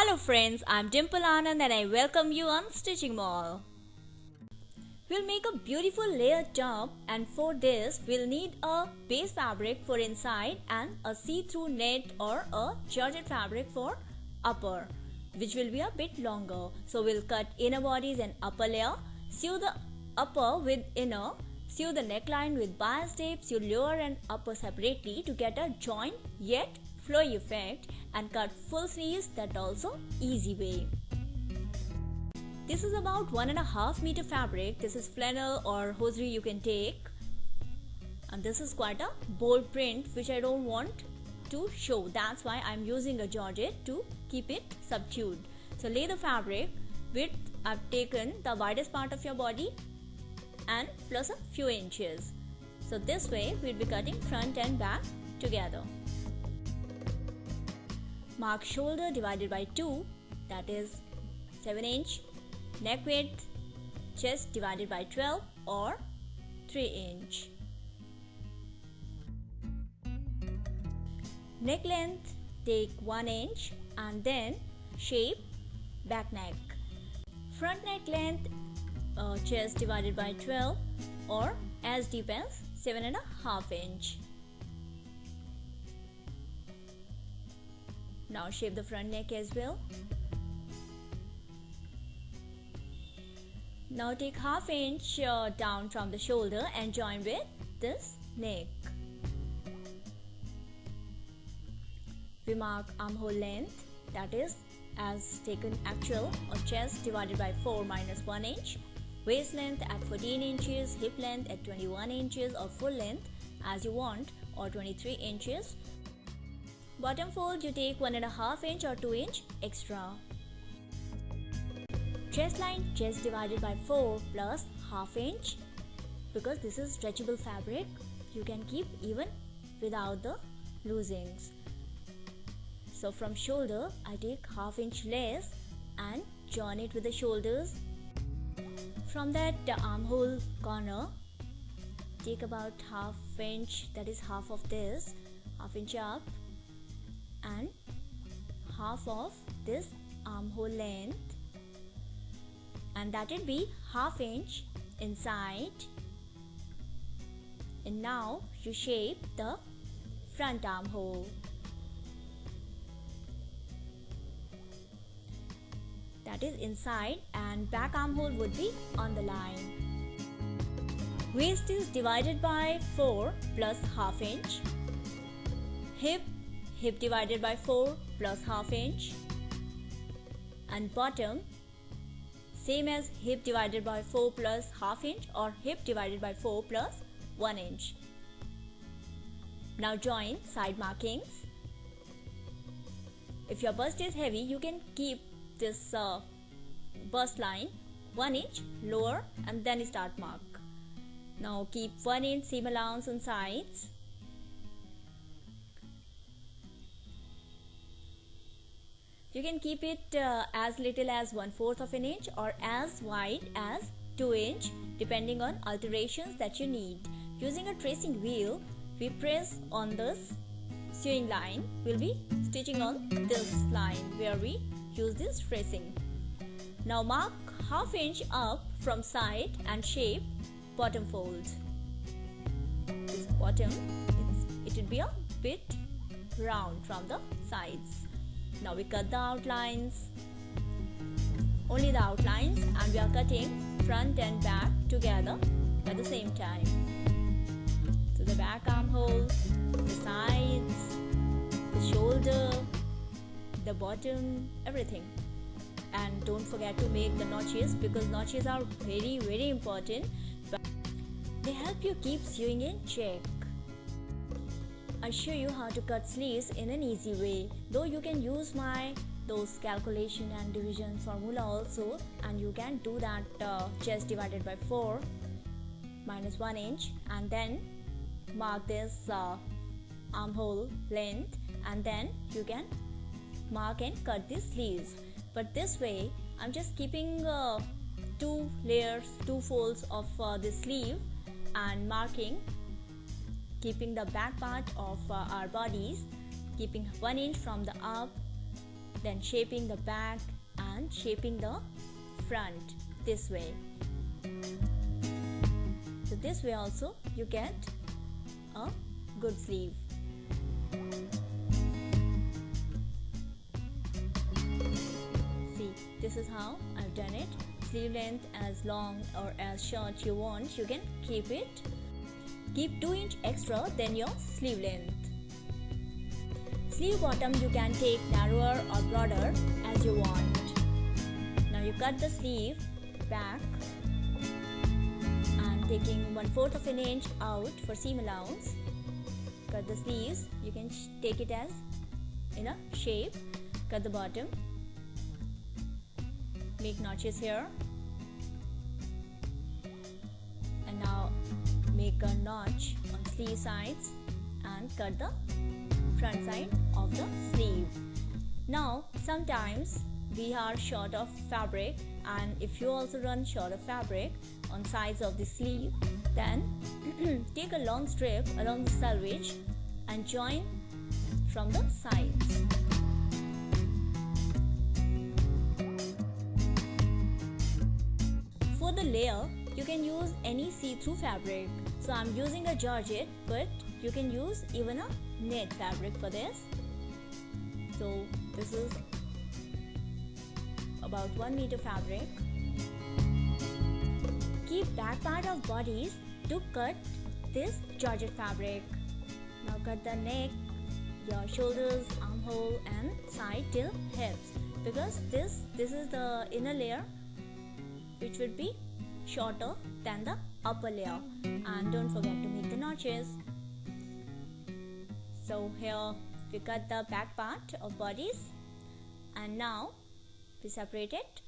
Hello friends, I'm Dimple Anand and I welcome you on Stitching Mall. We'll make a beautiful layered top, and for this we'll need a base fabric for inside and a see-through net or a georgette fabric for upper, which will be a bit longer. So we'll cut inner bodies and upper layer, sew the upper with inner, sew the neckline with bias tape, sew lower and upper separately to get a joint yet flowy effect, and cut full sleeves that also easy way. This is about 1.5 meter fabric. This is flannel or hosiery you can take, and this is quite a bold print which I don't want to show. That's why I'm using a georgette to keep it subdued. So lay the fabric width. I've taken the widest part of your body and plus a few inches. So this way we'll be cutting front and back together. Mark shoulder divided by 2, that is 7 inch. Neck width, chest divided by 12 or 3 inch. Neck length, take 1 inch and then shape back neck. Front neck length, chest divided by 12 or as deep as 7.5 inch. Now shape the front neck as well. Now take ½ inch down from the shoulder and join with this neck. We mark armhole length, that is as taken actual, or chest divided by 4 minus 1 inch. Waist length at 14 inches, hip length at 21 inches or full length as you want, or 23 inches. Bottom fold you take 1.5 inch or 2 inch extra. Chest line, chest divided by 4 plus ½ inch. Because this is stretchable fabric, you can keep even without the loosings. So from shoulder I take ½ inch less and join it with the shoulders. From that armhole corner take about ½ inch, that is half of this, ½ inch up, and half of this armhole length, and that will be ½ inch inside. And now you shape the front armhole. That is inside, and back armhole would be on the line. Waist is divided by 4 plus ½ inch. Hip divided by 4 plus ½ inch, and bottom same as hip divided by 4 plus ½ inch or hip divided by 4 plus 1 inch. Now join side markings. If your bust is heavy, you can keep this bust line 1 inch lower and then start mark. Now keep 1 inch seam allowance on sides. You can keep it as little as 1/4 of an inch or as wide as 2 inch depending on alterations that you need. Using a tracing wheel, we press on this sewing line. We'll be stitching on this line where we use this tracing. Now mark ½ inch up from side and shape bottom fold. This bottom, it will be a bit round from the sides. Now we cut the outlines, only the outlines, and we are cutting front and back together at the same time. So the back armhole, the sides, the shoulder, the bottom, everything. And don't forget to make the notches, because notches are very important. They help you keep sewing in check. I'll show you how to cut sleeves in an easy way, though you can use those calculation and division formula also, and you can do that chest divided by 4 minus 1 inch and then mark this armhole length, and then you can mark and cut the sleeves. But this way I'm just keeping 2 layers, 2 folds of the sleeve and marking, keeping the back part of our bodies, keeping 1 inch from the up then shaping the back and shaping the front this way. So this way also you get a good sleeve. See, this is how I've done it. Sleeve length as long or as short you want, you can keep it. Keep 2 inch extra than your sleeve length. Sleeve bottom you can take narrower or broader as you want. Now you cut the sleeve back and taking 1/4 of an inch out for seam allowance. Cut the sleeves, you can take it as in a shape. Cut the bottom, make notches here, and now make a notch on sleeve sides and cut the front side of the sleeve. Now sometimes we are short of fabric, and if you also run short of fabric on sides of the sleeve, then take a long strip along the selvage and join from the sides. For the layer, you can use any see-through fabric. So I'm using a georgette, but you can use even a net fabric for this. So this is about 1 meter fabric. Keep back part of bodies to cut this georgette fabric. Now cut the neck, your shoulders, armhole and side till hips, because this is the inner layer which would be shorter than the upper layer. And don't forget to make the notches. So here we cut the back part of bodies, and now we separate it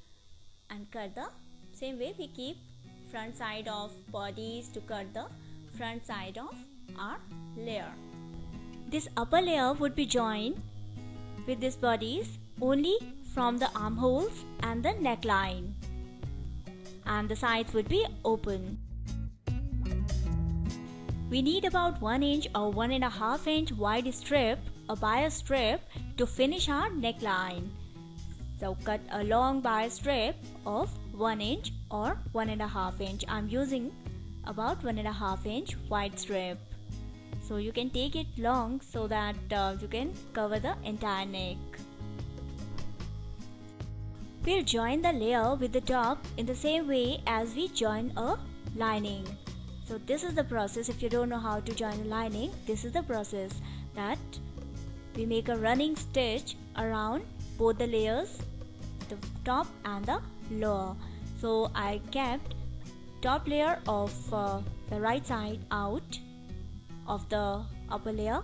and cut the same way we keep front side of bodies to cut the front side of our layer. This upper layer would be joined with these bodies only from the armholes and the neckline, and the sides would be open. We need about 1 inch or 1.5 inch wide strip, a bias strip, to finish our neckline. So cut a long bias strip of 1 inch or 1.5 inch. I'm using about 1.5 inch wide strip. So you can take it long so that you can cover the entire neck. We'll join the layer with the top in the same way as we join a lining. So this is the process. If you don't know how to join a lining, this is the process, that we make a running stitch around both the layers, the top and the lower. So I kept top layer of the right side out of the upper layer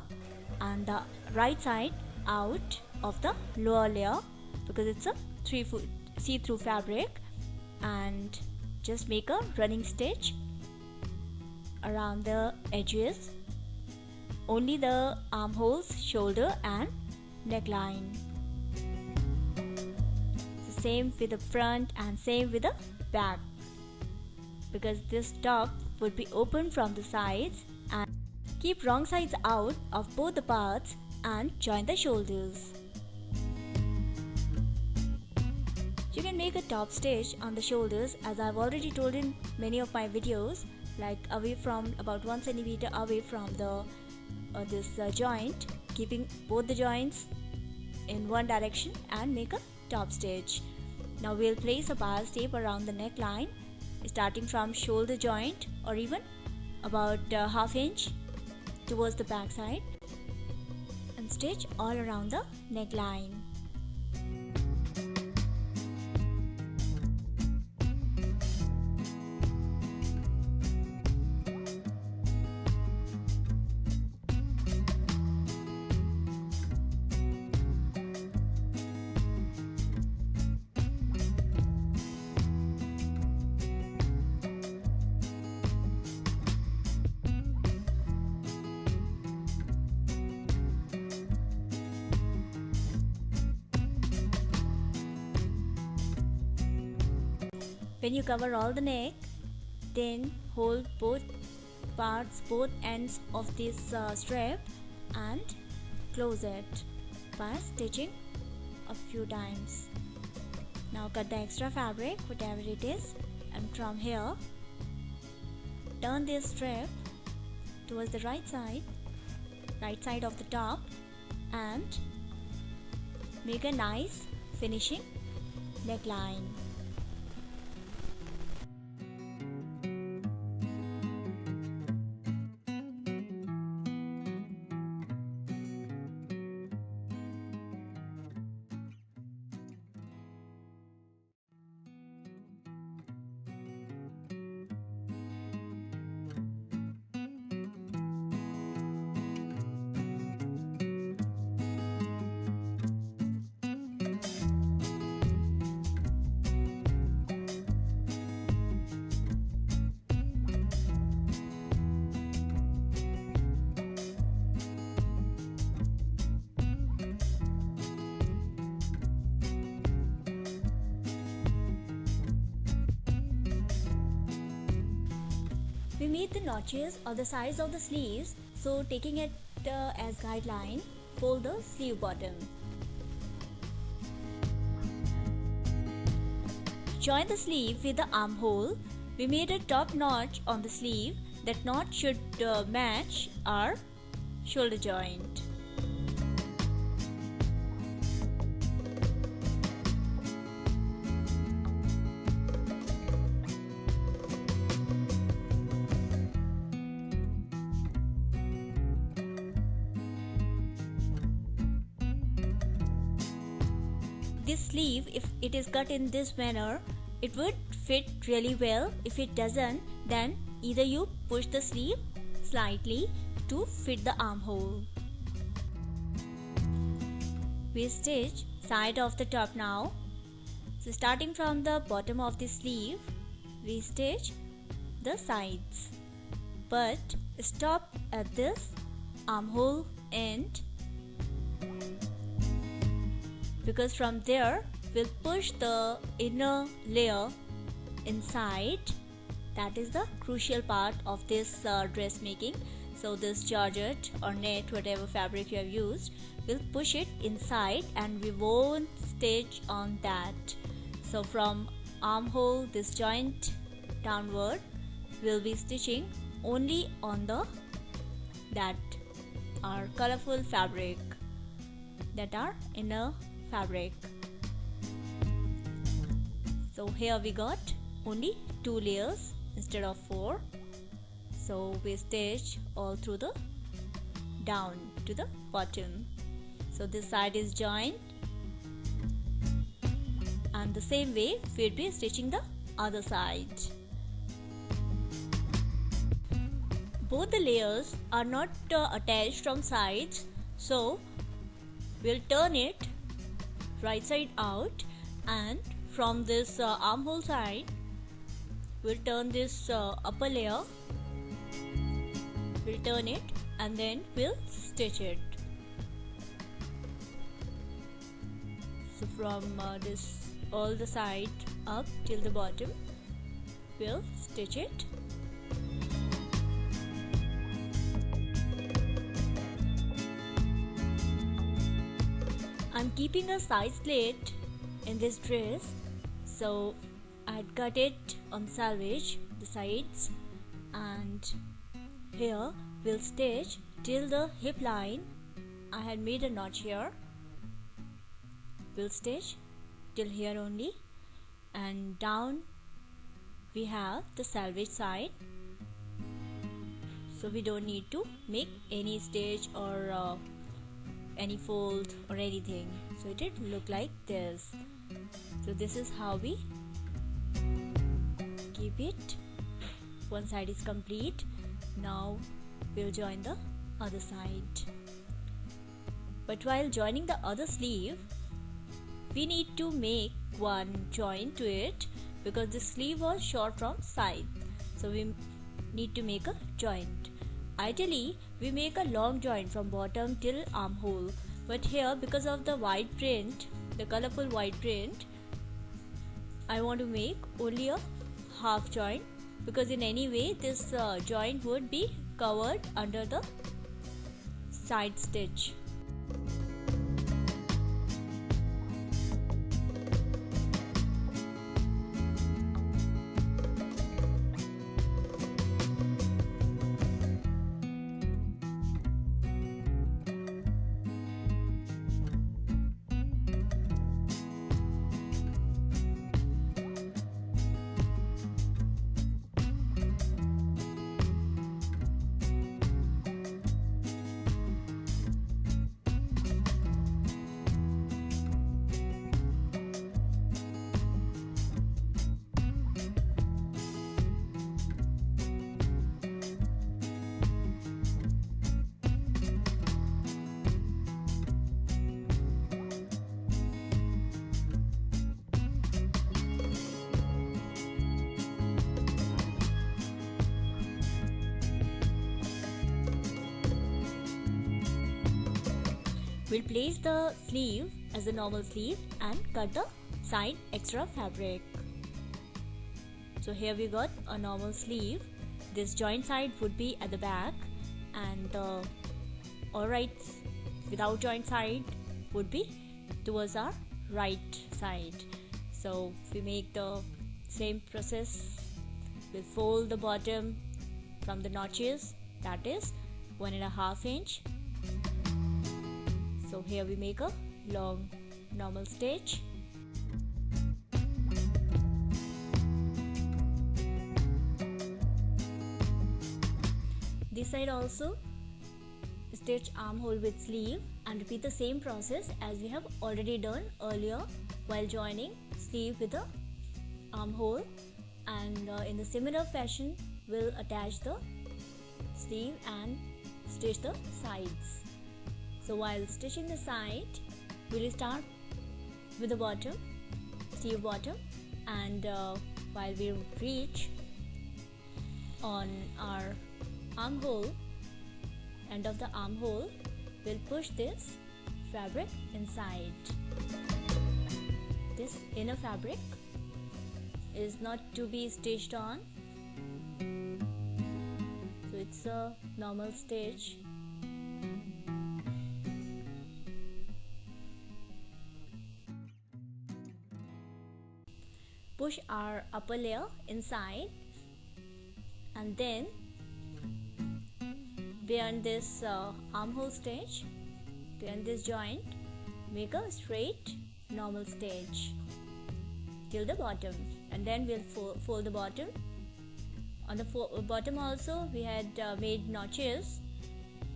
and the right side out of the lower layer, because it's a 3-foot see-through fabric, and just make a running stitch around the edges, only the armholes, shoulder and neckline. So same with the front and same with the back, because this top would be open from the sides. And keep wrong sides out of both the parts and join the shoulders. You can make a top stitch on the shoulders, as I've already told in many of my videos, like away from about 1 centimeter away from the this joint, keeping both the joints in one direction, and make a top stitch. Now we'll place a bias tape around the neckline, starting from shoulder joint or even about ½ inch towards the back side, and stitch all around the neckline. When you cover all the neck, then hold both parts, both ends of this strap, and close it by stitching a few times. Now cut the extra fabric, whatever it is, and from here turn this strip towards the right side of the top, and make a nice finishing neckline. We made the notches or the size of the sleeves, so taking it as guideline, fold the sleeve bottom. Join the sleeve with the armhole. We made a top notch on the sleeve. That notch should match our shoulder joint. This sleeve, if it is cut in this manner, it would fit really well. If it doesn't, then either you push the sleeve slightly to fit the armhole. We stitch side of the top now. So starting from the bottom of the sleeve, we stitch the sides, but stop at this armhole end, because from there we'll push the inner layer inside. That is the crucial part of this dressmaking. So this georgette or net, whatever fabric you have used, we'll push it inside and we won't stitch on that. So from armhole, this joint downward, we'll be stitching only on that our colorful fabric, that are inner fabric. So here we got only 2 layers instead of 4. So we stitch all through the down to the bottom. So this side is joined, and the same way we'll be stitching the other side. Both the layers are not attached from sides, so we'll turn it right side out, and from this armhole side we'll turn this upper layer, we'll turn it and then we'll stitch it. So from this all the side up till the bottom, we'll stitch it. I'm keeping a side slit in this dress, so I'd cut it on selvage, the sides, and here we'll stitch till the hip line. I had made a notch here. We'll stitch till here only, and down we have the selvage side, so we don't need to make any stitch or any fold or anything. So it would look like this. So this is how we keep it. One side is complete. Now we'll join the other side. But while joining the other sleeve, we need to make one joint to it, because the sleeve was short from side. So we need to make a joint. Ideally, we make a long joint from bottom till armhole, but here because of the white print, the colorful white print, I want to make only a half joint, because in any way this joint would be covered under the side stitch. We'll place the sleeve as a normal sleeve and cut the side extra fabric. So here we got a normal sleeve. This joint side would be at the back, and the alright without joint side would be towards our right side. So we make the same process. We'll fold the bottom from the notches, that is 1.5 inch. So here we make a long normal stitch. This side also stitch armhole with sleeve and repeat the same process as we have already done earlier while joining sleeve with the armhole, and in the similar fashion we'll attach the sleeve and stitch the sides. So while stitching the side, we'll start with the bottom, sleeve bottom, and while we reach on our armhole, end of the armhole, we'll push this fabric inside. This inner fabric is not to be stitched on, so it's a normal stitch. Push our upper layer inside, and then beyond this armhole stitch, beyond this joint, make a straight normal stitch till the bottom, and then we'll fold the bottom. On the bottom also we had made notches,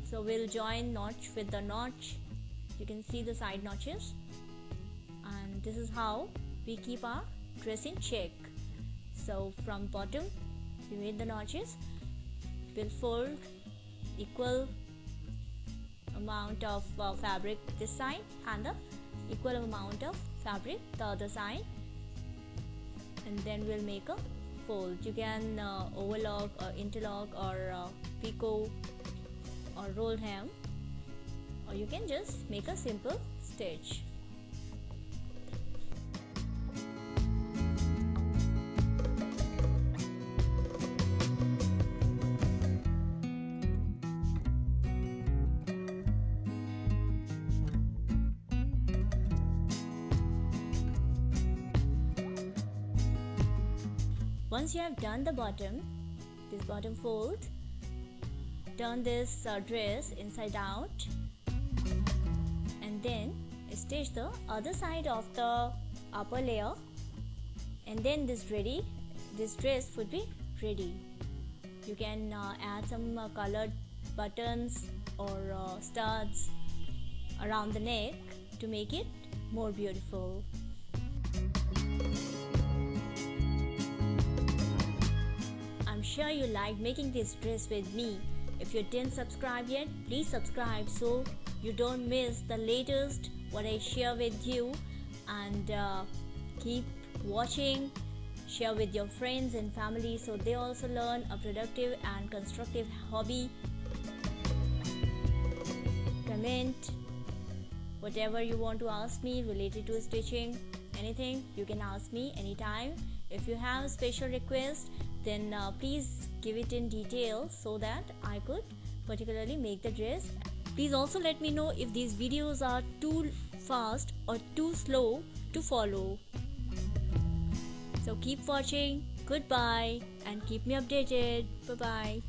so we'll join notch with the notch. You can see the side notches, and this is how we keep our dress in check. So from bottom we made the notches, we'll fold equal amount of fabric this side and the equal amount of fabric the other side, and then we'll make a fold. You can overlock or interlock or picot or roll hem, or you can just make a simple stitch. Once you have done the bottom, this bottom fold, turn this dress inside out, and then stitch the other side of the upper layer, and then this dress would be ready. You can add some colored buttons or studs around the neck to make it more beautiful. I'm sure you liked making this dress with me. If you didn't subscribe yet, please subscribe so you don't miss the latest what I share with you, and keep watching. Share with your friends and family so they also learn a productive and constructive hobby. Comment whatever you want to ask me related to stitching, anything you can ask me anytime. If you have a special request, then please give it in detail so that I could particularly make the dress. Please also let me know if these videos are too fast or too slow to follow. So keep watching, goodbye, and keep me updated. Bye bye.